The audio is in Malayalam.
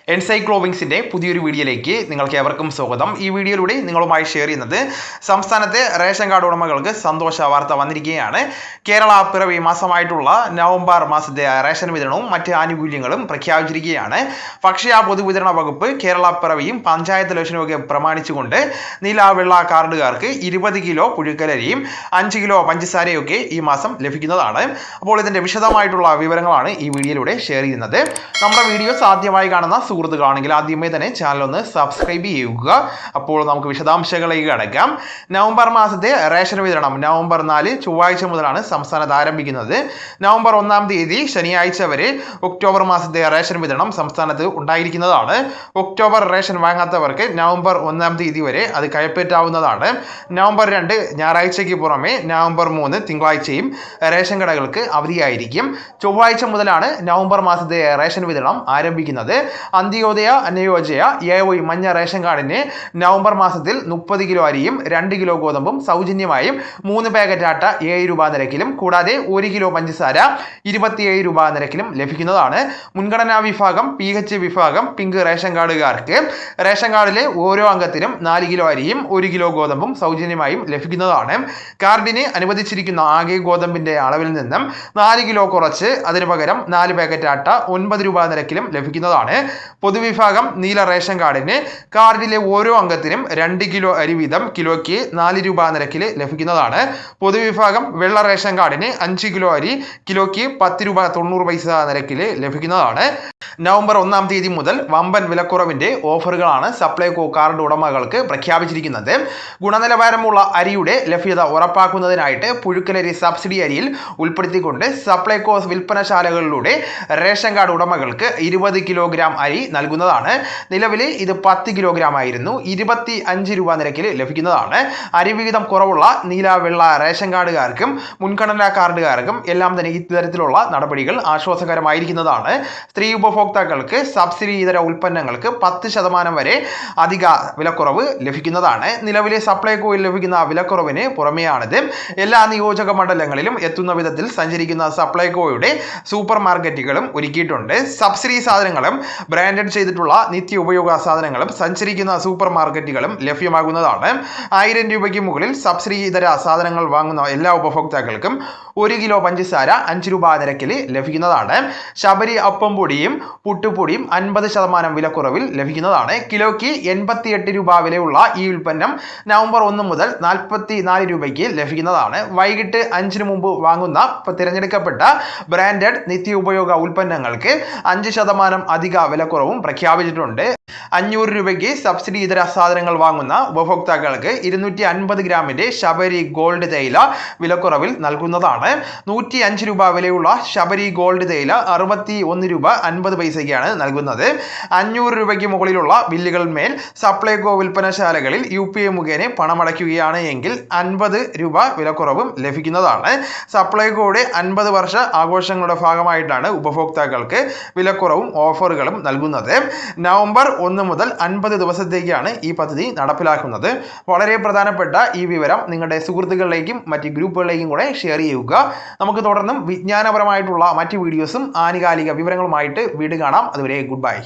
എൻസൈക്ലോവിങ്സിൻ്റെ പുതിയൊരു വീഡിയോയിലേക്ക് നിങ്ങൾക്ക് ഏവർക്കും സ്വാഗതം. ഈ വീഡിയോയിലൂടെ നിങ്ങളുമായി ഷെയർ ചെയ്യുന്നത് സംസ്ഥാനത്തെ റേഷൻ കാർഡ് ഉടമകൾക്ക് സന്തോഷ വാർത്ത വന്നിരിക്കുകയാണ്. കേരള പിറവി മാസമായിട്ടുള്ള നവംബർ മാസത്തെ റേഷൻ വിതരണവും മറ്റ് ആനുകൂല്യങ്ങളും പ്രഖ്യാപിച്ചിരിക്കുകയാണ്. ഭക്ഷ്യ പൊതുവിതരണ വകുപ്പ് കേരള പിറവിയും പഞ്ചായത്ത് ഇലക്ഷനുമൊക്കെ പ്രമാണിച്ചുകൊണ്ട് നീല വെള്ള കാർഡുകാർക്ക് 20 കിലോ പുഴുക്കലരിയും 5 കിലോ പഞ്ചസാരയൊക്കെ ഈ മാസം ലഭിക്കുന്നതാണ്. അപ്പോൾ ഇതിൻ്റെ വിശദമായിട്ടുള്ള വിവരങ്ങളാണ് ഈ വീഡിയോയിലൂടെ ഷെയർ ചെയ്യുന്നത്. നമ്മുടെ വീഡിയോസ് ആദ്യമായി കാണുന്ന സുഹൃത്തുക്കളാണെങ്കിൽ ആദ്യമേ തന്നെ ചാനൽ ഒന്ന് സബ്സ്ക്രൈബ് ചെയ്യുക. അപ്പോൾ നമുക്ക് വിശദാംശങ്ങളിലേക്ക് കടക്കാം. നവംബർ മാസത്തെ റേഷൻ വിതരണം നവംബർ 4 ചൊവ്വാഴ്ച മുതലാണ് സംസ്ഥാനത്ത് ആരംഭിക്കുന്നത്. നവംബർ 1 തീയതി ശനിയാഴ്ച വരെ ഒക്ടോബർ മാസത്തെ റേഷൻ വിതരണം സംസ്ഥാനത്ത് ഉണ്ടായിരിക്കുന്നതാണ്. ഒക്ടോബർ റേഷൻ വാങ്ങാത്തവർക്ക് നവംബർ 1 തീയതി വരെ അത് കൈപ്പറ്റാവുന്നതാണ്. നവംബർ 2 ഞായറാഴ്ചയ്ക്ക് പുറമെ നവംബർ 3 തിങ്കളാഴ്ചയും റേഷൻ കടകൾക്ക് അവധിയായിരിക്കും. ചൊവ്വാഴ്ച മുതലാണ് നവംബർ മാസത്തെ റേഷൻ വിതരണം ആരംഭിക്കുന്നത്. അന്ത്യോദയ അന്നയോജയ AOY മഞ്ഞ റേഷൻ കാർഡിന് നവംബർ മാസത്തിൽ 30 കിലോ അരിയും 2 കിലോ ഗോതമ്പും സൗജന്യമായും 3 പാക്കറ്റ് ആട്ട 7 രൂപ നിരക്കിലും കൂടാതെ 1 കിലോ പഞ്ചസാര 27 രൂപ നിരക്കിലും ലഭിക്കുന്നതാണ്. മുൻഗണനാ വിഭാഗം PH വിഭാഗം പിങ്ക് റേഷൻ കാർഡുകാർക്ക് റേഷൻ കാർഡിലെ ഓരോ അംഗത്തിനും 4 കിലോ അരിയും 1 കിലോ ഗോതമ്പും സൗജന്യമായും ലഭിക്കുന്നതാണ്. കാർഡിന് അനുവദിച്ചിരിക്കുന്ന ആകെ ഗോതമ്പിന്റെ അളവിൽ നിന്നും 4 കിലോ കുറച്ച് അതിനു പകരം 4 പാക്കറ്റ് ആട്ട 9 രൂപ നിരക്കിലും ലഭിക്കുന്നതാണ്. പൊതുവിഭാഗം നീല റേഷൻ കാർഡിന് കാർഡിലെ ഓരോ അംഗത്തിനും 2 കിലോ അരി വീതം കിലോയ്ക്ക് 4 രൂപ നിരക്കിൽ ലഭിക്കുന്നതാണ്. പൊതുവിഭാഗം വെള്ള റേഷൻ കാർഡിന് 5 കിലോ അരി കിലോയ്ക്ക് 10 രൂപ 90 പൈസ നിരക്കിൽ ലഭിക്കുന്നതാണ്. നവംബർ 1 തീയതി മുതൽ വമ്പൻ വിലക്കുറവിന്റെ ഓഫറുകളാണ് സപ്ലൈകോ കാർഡ് ഉടമകൾക്ക് പ്രഖ്യാപിച്ചിരിക്കുന്നത്. ഗുണനിലവാരമുള്ള അരിയുടെ ലഭ്യത ഉറപ്പാക്കുന്നതിനായിട്ട് പുഴുക്കലരി സബ്സിഡി അരിയിൽ ഉൾപ്പെടുത്തിക്കൊണ്ട് സപ്ലൈകോ വിൽപ്പനശാലകളിലൂടെ റേഷൻ കാർഡ് ഉടമകൾക്ക് 20 കിലോഗ്രാം അരി നൽകുന്നതാണ്. നിലവിൽ ഇത് 10 കിലോഗ്രാം ആയിരുന്നു. 25 രൂപ നിരക്കിൽ ലഭിക്കുന്നതാണ്. അരി വിഹിതം കുറവുള്ള നീല വെള്ള റേഷൻ കാർഡുകാർക്കും മുൻഗണനാ കാർഡുകാർക്കും എല്ലാം തന്നെ ഇത്തരത്തിലുള്ള നടപടികൾ ആശ്വാസകരമായിരിക്കുന്നതാണ്. സ്ത്രീ ഉപഭോക്താക്കൾക്ക് സബ്സിഡി ഇതര ഉൽപ്പന്നങ്ങൾക്ക് 10% വരെ അധിക വിലക്കുറവ് ലഭിക്കുന്നതാണ്. നിലവിലെ സപ്ലൈകോയിൽ ലഭിക്കുന്ന വിലക്കുറവിന് പുറമെയാണിത്. എല്ലാ നിയോജക മണ്ഡലങ്ങളിലും എത്തുന്ന വിധത്തിൽ സഞ്ചരിക്കുന്ന സപ്ലൈകോയുടെ സൂപ്പർ മാർക്കറ്റുകളും ഒരുക്കിയിട്ടുണ്ട്. സബ്സിഡി സാധനങ്ങളും ബ്രാൻഡഡ് ചെയ്തിട്ടുള്ള നിത്യ ഉപയോഗ സാധനങ്ങളും സഞ്ചരിക്കുന്ന സൂപ്പർ മാർക്കറ്റുകളും ലഭ്യമാകുന്നതാണ്. 1000 രൂപയ്ക്ക് മുകളിൽ സബ്സിഡി ഇതര സാധനങ്ങൾ വാങ്ങുന്ന എല്ലാ ഉപഭോക്താക്കൾക്കും 1 കിലോ പഞ്ചസാര 5 രൂപ നിരക്കിൽ ലഭിക്കുന്നതാണ്. ശബരി അപ്പം പൊടിയും പുട്ടുപൊടിയും 50% വിലക്കുറവിൽ ലഭിക്കുന്നതാണ്. കിലോയ്ക്ക് 88 രൂപ വിലയുള്ള ഈ ഉൽപ്പന്നം നവംബർ 1 മുതൽ 44 രൂപയ്ക്ക് ലഭിക്കുന്നതാണ്. വൈകിട്ട് 5 മുമ്പ് വാങ്ങുന്ന തിരഞ്ഞെടുക്കപ്പെട്ട ബ്രാൻഡഡ് നിത്യ ഉപയോഗ ഉൽപ്പന്നങ്ങൾക്ക് 5% അധിക വിലക്കുറവും പ്രഖ്യാപിച്ചിട്ടുണ്ട്. 500 രൂപയ്ക്ക് സബ്സിഡി ഇതര സാധനങ്ങൾ വാങ്ങുന്ന ഉപഭോക്താക്കൾക്ക് 250 ഗ്രാമിന്റെ ശബരി ഗോൾഡ് തേയില വിലക്കുറവിൽ നൽകുന്നതാണ്. 105 രൂപ വിലയുള്ള ശബരി ഗോൾഡ് തേയില 61 രൂപ 50 പൈസയ്ക്കാണ് നൽകുന്നത്. 500 രൂപയ്ക്ക് മുകളിലുള്ള ബില്ലുകൾ മേൽ സപ്ലൈകോ വിൽപ്പനശാലകളിൽ UPI മുഖേന പണമടയ്ക്കുകയാണ് എങ്കിൽ 50 രൂപ വിലക്കുറവും ലഭിക്കുന്നതാണ്. സപ്ലൈകോയുടെ 50 വർഷ ആഘോഷങ്ങളുടെ ഭാഗമായിട്ടാണ് ഉപഭോക്താക്കൾക്ക് വിലക്കുറവും ഓഫറുകളും നൽകുന്നത്. നവംബർ 1 മുതൽ 50 ദിവസത്തേക്കാണ് ഈ പദ്ധതി നടപ്പിലാക്കുന്നത്. വളരെ പ്രധാനപ്പെട്ട ഈ വിവരം നിങ്ങളുടെ സുഹൃത്തുക്കളിലേക്കും മറ്റ് ഗ്രൂപ്പുകളിലേക്കും കൂടെ ഷെയർ ചെയ്യുക. നമുക്ക് തുടർന്നും വിജ്ഞാനപരമായിട്ടുള്ള മറ്റ് വീഡിയോസും ആനുകാലിക വിവരങ്ങളുമായിട്ട് വീണ്ടും കാണാം. അതുവരെ ഗുഡ് ബൈ.